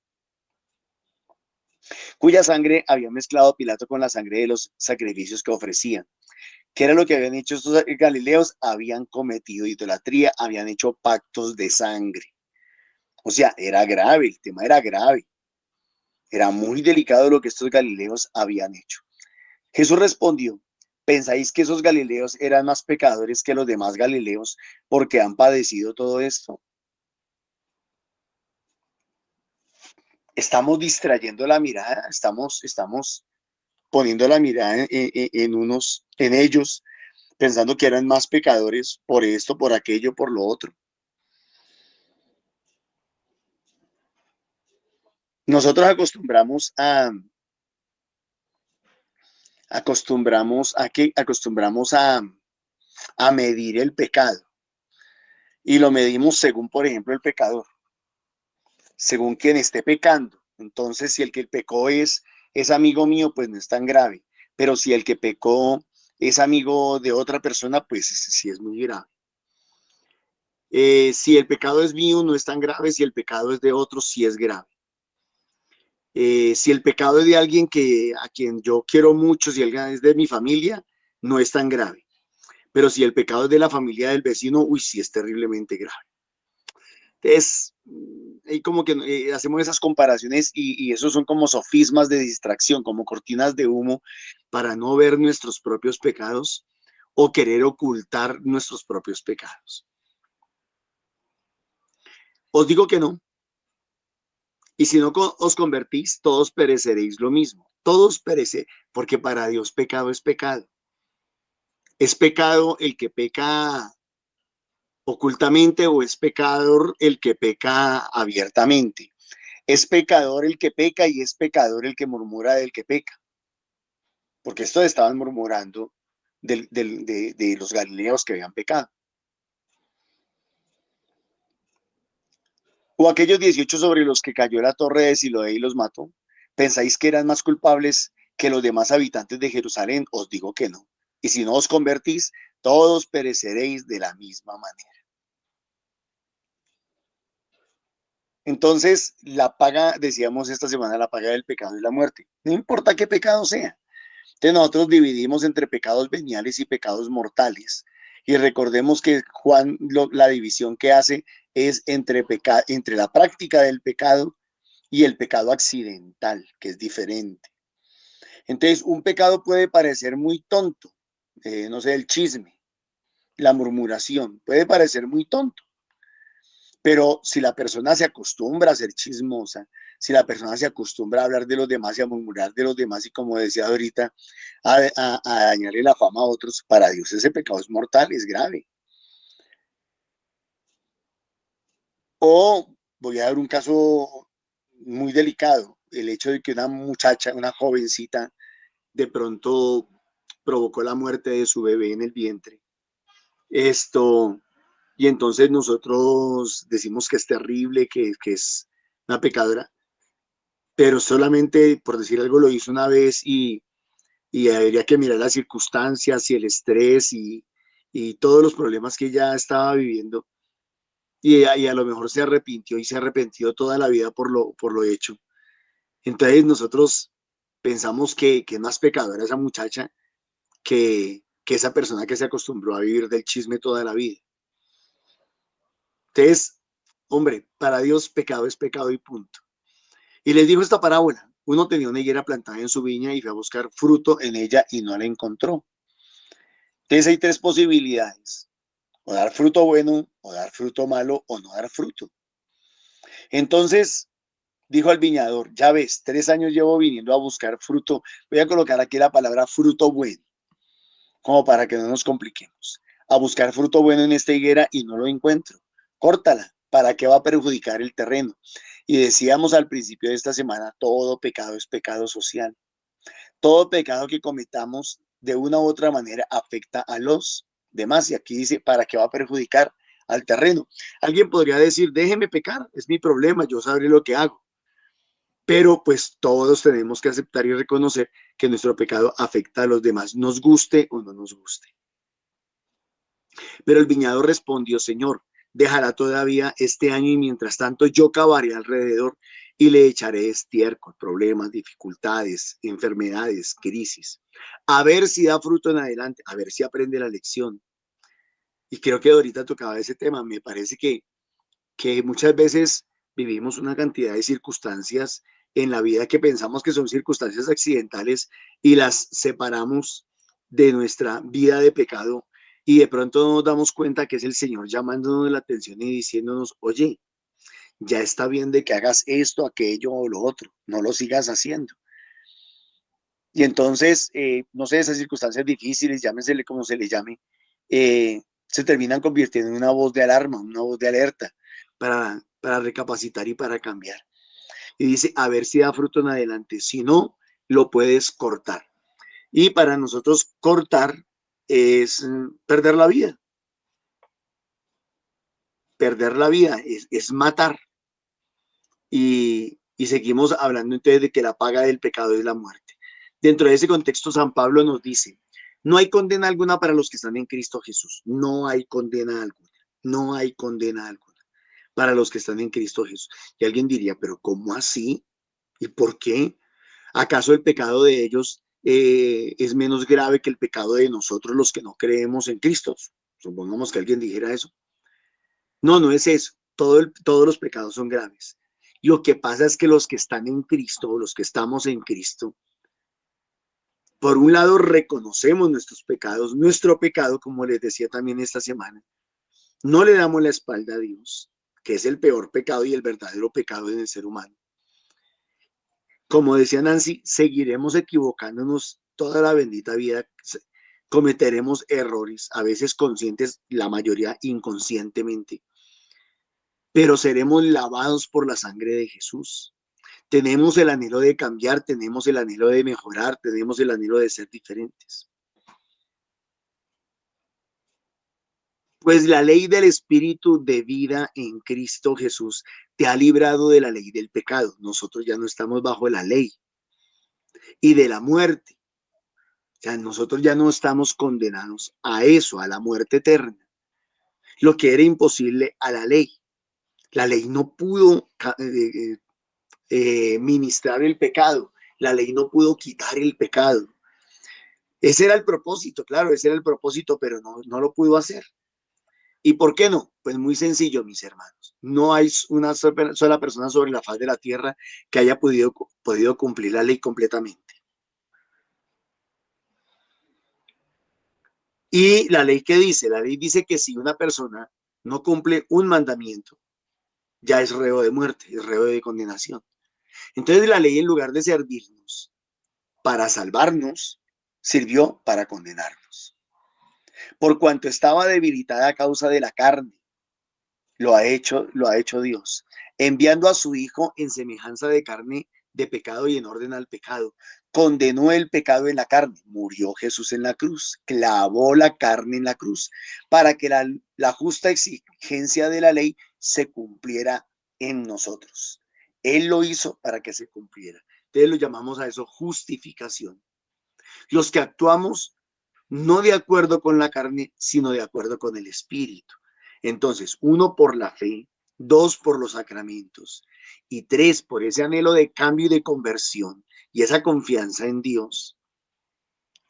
cuya sangre había mezclado Pilato con la sangre de los sacrificios que ofrecían. ¿Qué era lo que habían hecho estos galileos? Habían cometido idolatría, habían hecho pactos de sangre. O sea, era grave, el tema era grave. Era muy delicado lo que estos galileos habían hecho. Jesús respondió: ¿pensáis que esos galileos eran más pecadores que los demás galileos porque han padecido todo esto? Estamos distrayendo la mirada, estamos poniendo la mirada en ellos, pensando que eran más pecadores por esto, por aquello, por lo otro. Nosotros acostumbramos a medir el pecado y lo medimos según, por ejemplo, el pecador, según quien esté pecando. Entonces, si el que pecó es amigo mío, pues no es tan grave. Pero si el que pecó es amigo de otra persona, pues sí es muy grave. Si el pecado es mío, no es tan grave. Si el pecado es de otro, sí es grave. Si el pecado es de alguien a quien yo quiero mucho, si alguien es de mi familia, no es tan grave. Pero si el pecado es de la familia del vecino, uy, sí es terriblemente grave. Entonces, ahí como que hacemos esas comparaciones y esos son como sofismas de distracción, como cortinas de humo para no ver nuestros propios pecados o querer ocultar nuestros propios pecados. Os digo que no. Y si no os convertís, todos pereceréis lo mismo. Todos perecen, porque para Dios pecado es pecado. ¿Es pecado el que peca ocultamente o es pecador el que peca abiertamente? Es pecador el que peca y es pecador el que murmura del que peca. Porque estos estaban murmurando de los galileos que habían pecado. O aquellos 18 sobre los que cayó la torre de Siloé y los mató. ¿Pensáis que eran más culpables que los demás habitantes de Jerusalén? Os digo que no. Y si no os convertís, todos pereceréis de la misma manera. Entonces, la paga, decíamos esta semana, la paga del pecado es la muerte. No importa qué pecado sea. Entonces nosotros dividimos entre pecados veniales y pecados mortales. Y recordemos que Juan la división que hace es entre la práctica del pecado y el pecado accidental, que es diferente. Entonces, un pecado puede parecer muy tonto, no sé, el chisme, la murmuración, puede parecer muy tonto, pero si la persona se acostumbra a ser chismosa, si la persona se acostumbra a hablar de los demás y a murmurar de los demás y como decía ahorita, a dañarle la fama a otros, para Dios ese pecado es mortal, es grave. O voy a dar un caso muy delicado, el hecho de que una muchacha, una jovencita, de pronto provocó la muerte de su bebé en el vientre. Y entonces nosotros decimos que es terrible, que es una pecadora, pero solamente, por decir algo, lo hizo una vez y habría que mirar las circunstancias y el estrés y todos los problemas que ella estaba viviendo. Y a lo mejor se arrepintió y se arrepintió toda la vida por lo hecho. Entonces nosotros pensamos que es más pecadora esa muchacha que esa persona que se acostumbró a vivir del chisme toda la vida. Entonces, hombre, para Dios pecado es pecado y punto. Y les dijo esta parábola. Uno tenía una higuera plantada en su viña y fue a buscar fruto en ella y no la encontró. Entonces hay tres posibilidades. O dar fruto bueno, o dar fruto malo, o no dar fruto. Entonces dijo al viñador, ya ves, 3 años llevo viniendo a buscar fruto. Voy a colocar aquí la palabra fruto bueno, como para que no nos compliquemos. A buscar fruto bueno en esta higuera y no lo encuentro. Córtala, ¿para qué va a perjudicar el terreno? Y decíamos al principio de esta semana, todo pecado es pecado social. Todo pecado que cometamos de una u otra manera afecta a los demás. Y aquí dice, ¿para qué va a perjudicar al terreno? Alguien podría decir, déjeme pecar, es mi problema, yo sabré lo que hago. Pero pues todos tenemos que aceptar y reconocer que nuestro pecado afecta a los demás, nos guste o no nos guste. Pero el viñador respondió, Señor, dejará todavía este año y mientras tanto yo cavaré alrededor y le echaré estiércol, problemas, dificultades, enfermedades, crisis. A ver si da fruto en adelante, a ver si aprende la lección. Y creo que ahorita tocaba ese tema. Me parece que muchas veces vivimos una cantidad de circunstancias en la vida que pensamos que son circunstancias accidentales y las separamos de nuestra vida de pecado y de pronto nos damos cuenta que es el Señor llamándonos la atención y diciéndonos, oye, ya está bien de que hagas esto, aquello o lo otro, no lo sigas haciendo. Y entonces, no sé, esas circunstancias difíciles, llámesele como se le llame, se terminan convirtiendo en una voz de alarma, una voz de alerta para recapacitar y para cambiar. Y dice, a ver si da fruto en adelante, si no, lo puedes cortar. Y para nosotros cortar es perder la vida. Perder la vida es matar. Y seguimos hablando entonces de que la paga del pecado es la muerte. Dentro de ese contexto, San Pablo nos dice, no hay condena alguna para los que están en Cristo Jesús. No hay condena alguna. No hay condena alguna para los que están en Cristo Jesús. Y alguien diría, pero ¿cómo así? ¿Y por qué? ¿Acaso el pecado de ellos es menos grave que el pecado de nosotros los que no creemos en Cristo? Supongamos que alguien dijera eso. No, no es eso. Todos los pecados son graves. Lo que pasa es que los que están en Cristo, los que estamos en Cristo, por un lado reconocemos nuestros pecados, nuestro pecado, como les decía también esta semana, no le damos la espalda a Dios, que es el peor pecado y el verdadero pecado en el ser humano. Como decía Nancy, seguiremos equivocándonos toda la bendita vida, cometeremos errores, a veces conscientes, la mayoría inconscientemente, pero seremos lavados por la sangre de Jesús. Tenemos el anhelo de cambiar, tenemos el anhelo de mejorar, tenemos el anhelo de ser diferentes. Pues la ley del Espíritu de vida en Cristo Jesús te ha librado de la ley del pecado. Nosotros ya no estamos bajo la ley y de la muerte. O sea, nosotros ya no estamos condenados a eso, a la muerte eterna. Lo que era imposible a la ley. La ley no pudo ministrar el pecado. La ley no pudo quitar el pecado. Ese era el propósito, claro, ese era el propósito, pero no lo pudo hacer. ¿Y por qué no? Pues muy sencillo, mis hermanos. No hay una sola persona sobre la faz de la tierra que haya podido cumplir la ley completamente. ¿Y la ley qué dice? La ley dice que si una persona no cumple un mandamiento, ya es reo de muerte, es reo de condenación. Entonces la ley, en lugar de servirnos para salvarnos, sirvió para condenarnos. Por cuanto estaba debilitada a causa de la carne, lo ha hecho Dios, enviando a su Hijo en semejanza de carne de pecado y en orden al pecado. Condenó el pecado en la carne, murió Jesús en la cruz, clavó la carne en la cruz, para que la justa exigencia de la ley se cumpliera en nosotros. Él lo hizo para que se cumpliera. Entonces lo llamamos a eso justificación. Los que actuamos no de acuerdo con la carne, sino de acuerdo con el Espíritu. Entonces, 1, por la fe, 2, por los sacramentos, y 3, por ese anhelo de cambio y de conversión y esa confianza en Dios.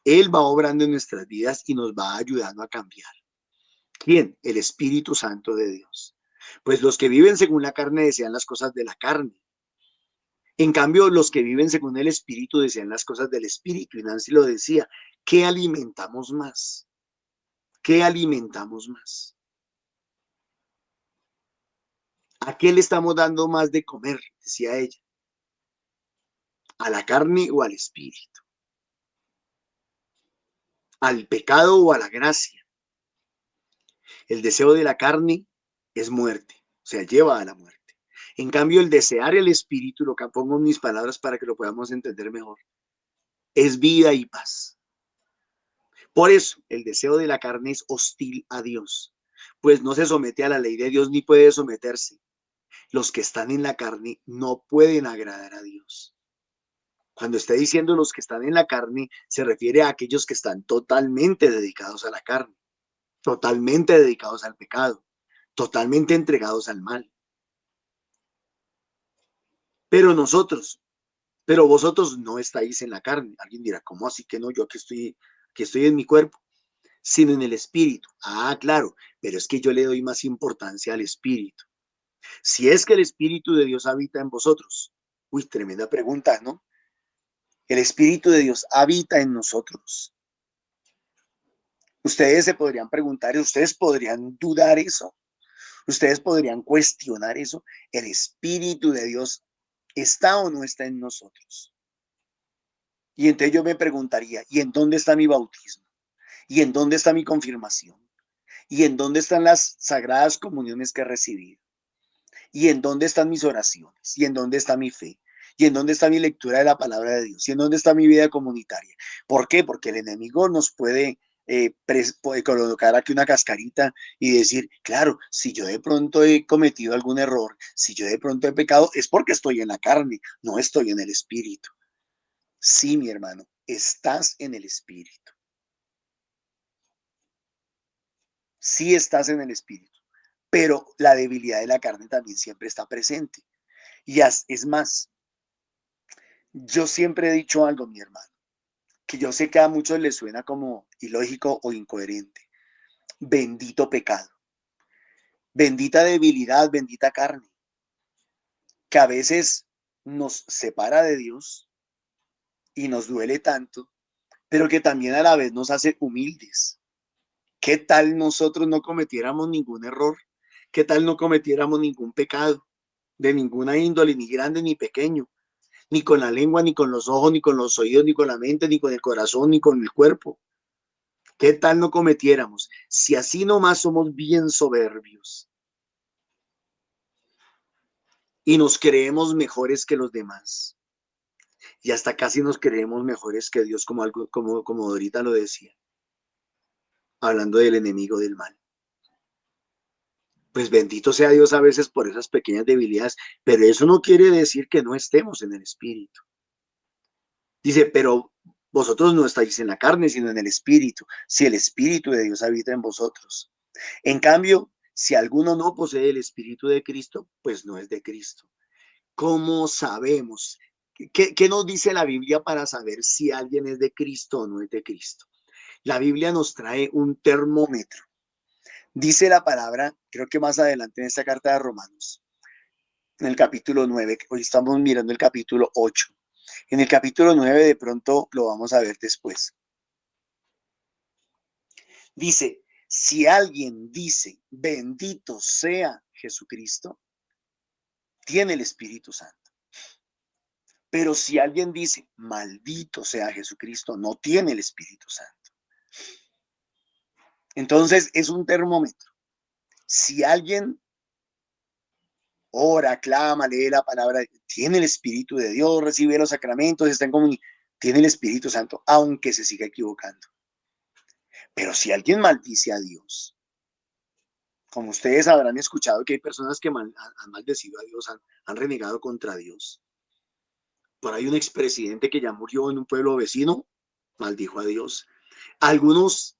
Él va obrando en nuestras vidas y nos va ayudando a cambiar. ¿Quién? El Espíritu Santo de Dios. Pues los que viven según la carne desean las cosas de la carne. En cambio, los que viven según el Espíritu desean las cosas del Espíritu. Y Nancy lo decía, ¿qué alimentamos más? ¿Qué alimentamos más? ¿A qué le estamos dando más de comer? Decía ella. ¿A la carne o al espíritu? ¿Al pecado o a la gracia? El deseo de la carne es muerte, o sea, lleva a la muerte. En cambio, el desear el espíritu, lo que pongo en mis palabras para que lo podamos entender mejor, es vida y paz. Por eso, el deseo de la carne es hostil a Dios, pues no se somete a la ley de Dios ni puede someterse. Los que están en la carne no pueden agradar a Dios. Cuando está diciendo los que están en la carne, se refiere a aquellos que están totalmente dedicados a la carne, totalmente dedicados al pecado, totalmente entregados al mal. Pero vosotros no estáis en la carne. Alguien dirá, ¿cómo así que no? Yo que estoy en mi cuerpo, sino en el espíritu. Ah, claro, pero es que yo le doy más importancia al espíritu. Si es que el espíritu de Dios habita en vosotros. Uy, tremenda pregunta, ¿no? El espíritu de Dios habita en nosotros. Ustedes se podrían preguntar, ustedes podrían dudar eso, ustedes podrían cuestionar eso. ¿El Espíritu de Dios está o no está en nosotros? Y entonces yo me preguntaría, ¿y en dónde está mi bautismo? ¿Y en dónde está mi confirmación? ¿Y en dónde están las sagradas comuniones que he recibido? ¿Y en dónde están mis oraciones? ¿Y en dónde está mi fe? ¿Y en dónde está mi lectura de la palabra de Dios? ¿Y en dónde está mi vida comunitaria? ¿Por qué? Porque el enemigo nos puede colocar aquí una cascarita y decir, claro, si yo de pronto he cometido algún error, si yo de pronto he pecado, es porque estoy en la carne, no estoy en el espíritu. Sí, mi hermano, estás en el espíritu. Sí estás en el espíritu, pero la debilidad de la carne también siempre está presente. Y es más, yo siempre he dicho algo, mi hermano, que yo sé que a muchos les suena como ilógico o incoherente. Bendito pecado. Bendita debilidad, bendita carne, que a veces nos separa de Dios y nos duele tanto, pero que también a la vez nos hace humildes. ¿Qué tal nosotros no cometiéramos ningún error? ¿Qué tal no cometiéramos ningún pecado de ninguna índole, ni grande ni pequeño? Ni con la lengua, ni con los ojos, ni con los oídos, ni con la mente, ni con el corazón, ni con el cuerpo. ¿Qué tal no cometiéramos? Si así nomás somos bien soberbios y nos creemos mejores que los demás. Y hasta casi nos creemos mejores que Dios, como ahorita lo decía, hablando del enemigo del mal. Pues bendito sea Dios a veces por esas pequeñas debilidades, pero eso no quiere decir que no estemos en el espíritu. Dice, pero vosotros no estáis en la carne, sino en el espíritu, si el espíritu de Dios habita en vosotros. En cambio, Si alguno no posee el Espíritu de Cristo, pues no es de Cristo. ¿Cómo sabemos? ¿Qué nos dice la Biblia para saber si alguien es de Cristo o no es de Cristo? La Biblia nos trae un termómetro. Dice la palabra, creo que más adelante en esta carta de Romanos, en el capítulo 9, hoy estamos mirando el capítulo 8. En el capítulo 9 de pronto lo vamos a ver después. Dice, si alguien dice, bendito sea Jesucristo, tiene el Espíritu Santo. Pero si alguien dice, maldito sea Jesucristo, no tiene el Espíritu Santo. Entonces es un termómetro. Si alguien ora, clama, lee la palabra, tiene el Espíritu de Dios, recibe los sacramentos, está en comunión, tiene el Espíritu Santo, aunque se siga equivocando. Pero si alguien maldice a Dios, como ustedes habrán escuchado que hay personas que han maldecido a Dios, han renegado contra Dios. Por ahí un expresidente que ya murió en un pueblo vecino, maldijo a Dios. Algunos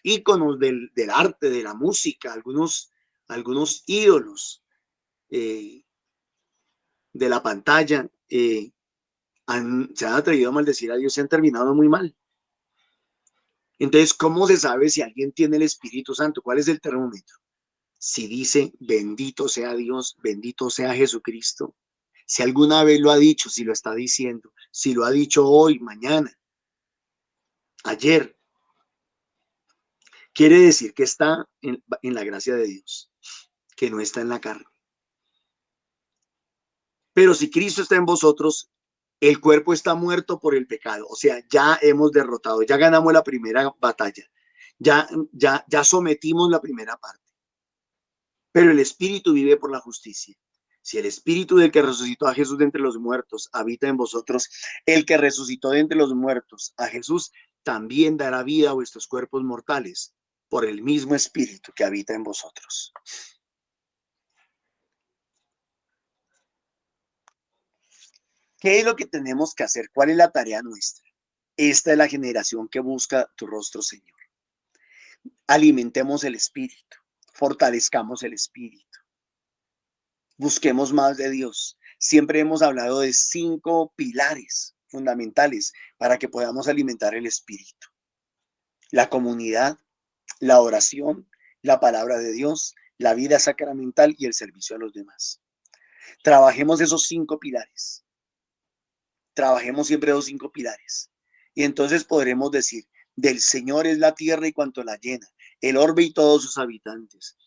íconos del arte, de la música, algunos ídolos de la pantalla se han atrevido a maldecir a Dios, se han terminado muy mal. Entonces, ¿cómo se sabe si alguien tiene el Espíritu Santo? ¿Cuál es el termómetro? Si dice, bendito sea Dios, bendito sea Jesucristo. Si alguna vez lo ha dicho, si lo está diciendo, si lo ha dicho hoy, mañana, ayer, quiere decir que está en la gracia de Dios, que no está en la carne. Pero si Cristo está en vosotros, el cuerpo está muerto por el pecado. O sea, ya hemos derrotado, ya ganamos la primera batalla, ya sometimos la primera parte. Pero el Espíritu vive por la justicia. Si el Espíritu del que resucitó a Jesús de entre los muertos habita en vosotros, el que resucitó de entre los muertos a Jesús también dará vida a vuestros cuerpos mortales por el mismo Espíritu que habita en vosotros. ¿Qué es lo que tenemos que hacer? ¿Cuál es la tarea nuestra? Esta es la generación que busca tu rostro, Señor. Alimentemos el Espíritu, fortalezcamos el Espíritu. Busquemos más de Dios. Siempre hemos hablado de 5 pilares fundamentales para que podamos alimentar el Espíritu. La comunidad, la oración, la palabra de Dios, la vida sacramental y el servicio a los demás. Trabajemos esos 5 pilares. Trabajemos siempre esos 5 pilares. Y entonces podremos decir, del Señor es la tierra y cuanto la llena, el orbe y todos sus habitantes.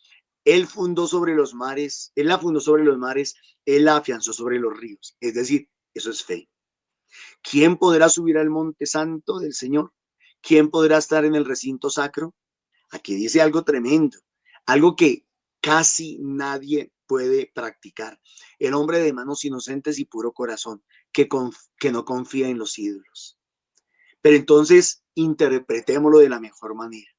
Él fundó sobre los mares, Él la fundó sobre los mares, Él la afianzó sobre los ríos. Es decir, eso es fe. ¿Quién podrá subir al monte santo del Señor? ¿Quién podrá estar en el recinto sacro? Aquí dice algo tremendo, algo que casi nadie puede practicar. El hombre de manos inocentes y puro corazón, que no confía en los ídolos. Pero entonces interpretémoslo de la mejor manera.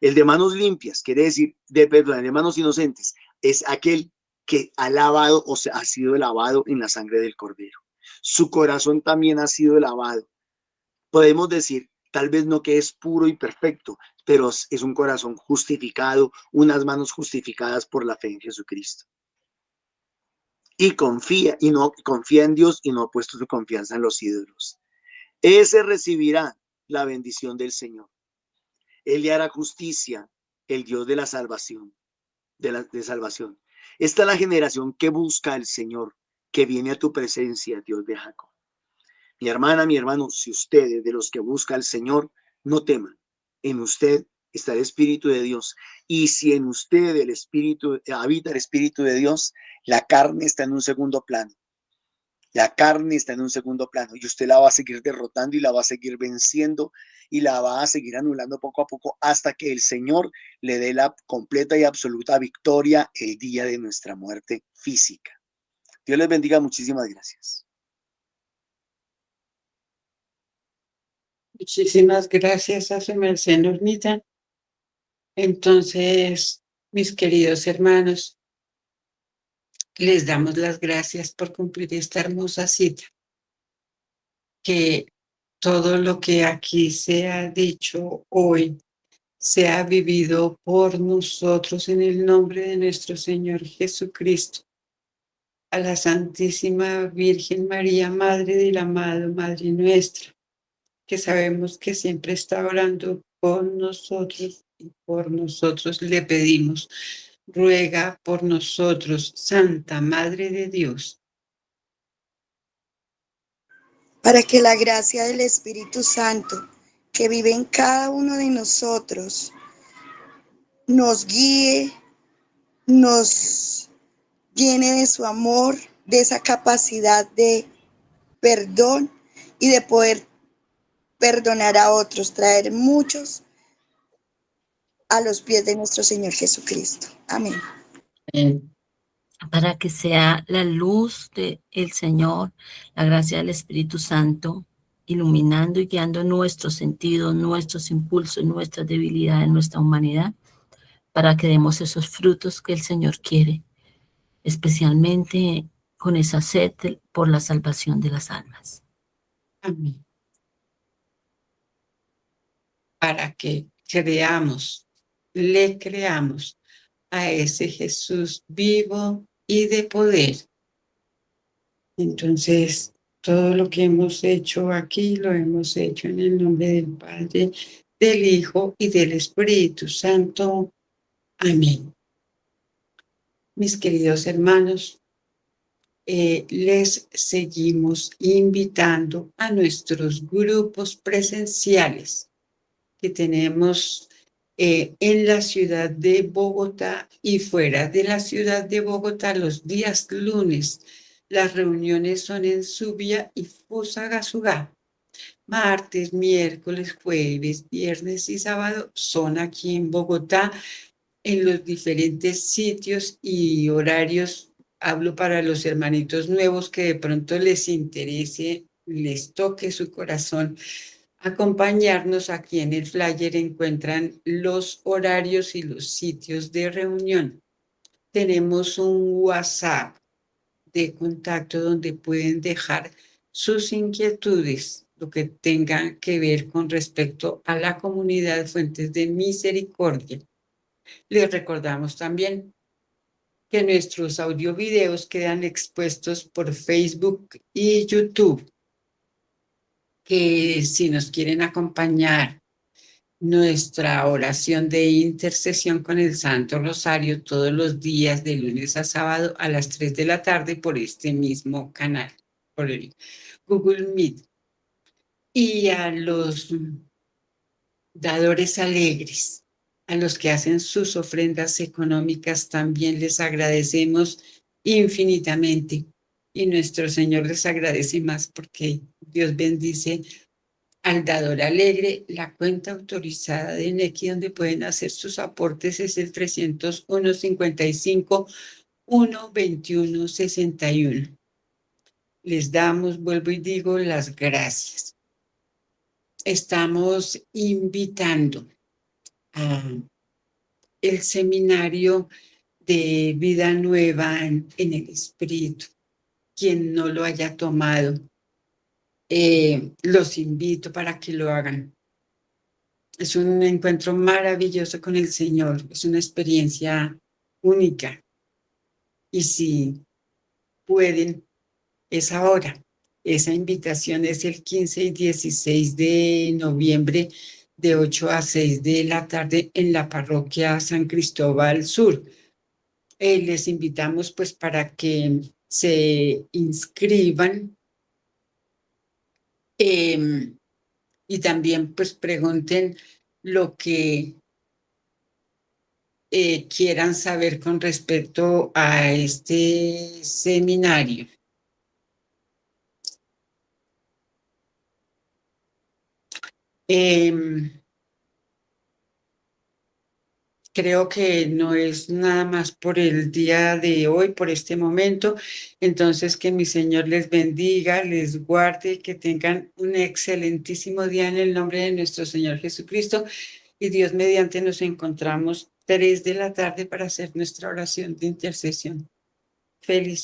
El de manos limpias, quiere decir, de manos inocentes, es aquel que ha lavado o sea, ha sido lavado en la sangre del Cordero. Su corazón también ha sido lavado. Podemos decir, tal vez no que es puro y perfecto, pero es un corazón justificado, unas manos justificadas por la fe en Jesucristo. Y confía en Dios y no ha puesto su confianza en los ídolos. Ese recibirá la bendición del Señor. Él le hará justicia, el Dios de la salvación, de salvación. Esta es la generación que busca al Señor, que viene a tu presencia, Dios de Jacob. Mi hermana, mi hermano, si usted es de los que busca al Señor, no teman. En usted está el Espíritu de Dios. Y si en usted habita el Espíritu de Dios, la carne está en un segundo plano. La carne está en un segundo plano y usted la va a seguir derrotando y la va a seguir venciendo y la va a seguir anulando poco a poco hasta que el Señor le dé la completa y absoluta victoria el día de nuestra muerte física. Dios les bendiga. Muchísimas gracias. Muchísimas gracias a su merced, Normita. Entonces, mis queridos hermanos, les damos las gracias por cumplir esta hermosa cita. Que todo lo que aquí se ha dicho hoy sea vivido por nosotros en el nombre de nuestro Señor Jesucristo. A la Santísima Virgen María, Madre del Amado, Madre nuestra, que sabemos que siempre está orando con nosotros y por nosotros le pedimos, ruega por nosotros, Santa Madre de Dios, para que la gracia del Espíritu Santo, que vive en cada uno de nosotros, nos guíe, nos llene de su amor, de esa capacidad de perdón y de poder perdonar a otros, traer muchos a los pies de nuestro Señor Jesucristo. Amén. Para que sea la luz del Señor, la gracia del Espíritu Santo, iluminando y guiando nuestros sentidos, nuestros impulsos, nuestras debilidades, nuestra humanidad, para que demos esos frutos que el Señor quiere, especialmente con esa sed por la salvación de las almas. amén. Para que le creamos a ese Jesús vivo y de poder. Entonces, todo lo que hemos hecho aquí lo hemos hecho en el nombre del Padre, del Hijo y del Espíritu Santo. Amén. Mis queridos hermanos, les seguimos invitando a nuestros grupos presenciales que tenemos en la ciudad de Bogotá y fuera de la ciudad de Bogotá los días lunes. Las reuniones son en Subia y Fusagasugá. Martes, miércoles, jueves, viernes y sábado son aquí en Bogotá, en los diferentes sitios y horarios. Hablo para los hermanitos nuevos que de pronto les interese, les toque su corazón acompañarnos. Aquí en el flyer encuentran los horarios y los sitios de reunión. Tenemos un WhatsApp de contacto donde pueden dejar sus inquietudes, lo que tenga que ver con respecto a la comunidad Fuentes de Misericordia. Les recordamos también que nuestros audiovideos quedan expuestos por Facebook y YouTube, que si nos quieren acompañar nuestra oración de intercesión con el Santo Rosario todos los días de lunes a sábado a las 3 de la tarde por este mismo canal, por el Google Meet. Y a los dadores alegres, a los que hacen sus ofrendas económicas, también les agradecemos infinitamente. Y nuestro Señor les agradece más porque Dios bendice al dador alegre. La cuenta autorizada de Nequi donde pueden hacer sus aportes es el 301-55-121-61. Les damos, vuelvo y digo, las gracias. Estamos invitando a el seminario de vida nueva en el Espíritu. Quien no lo haya tomado, los invito para que lo hagan. Es un encuentro maravilloso con el Señor, es una experiencia única. Y si pueden, es ahora. Esa invitación es el 15 y 16 de noviembre de 8 a 6 de la tarde en la parroquia San Cristóbal Sur. Les invitamos pues para que se inscriban y también pues pregunten lo que quieran saber con respecto a este seminario. Creo que no es nada más por el día de hoy, por este momento. Entonces, que mi Señor les bendiga, les guarde, que tengan un excelentísimo día en el nombre de nuestro Señor Jesucristo. Y Dios mediante nos encontramos 3 de la tarde para hacer nuestra oración de intercesión. Felicidades.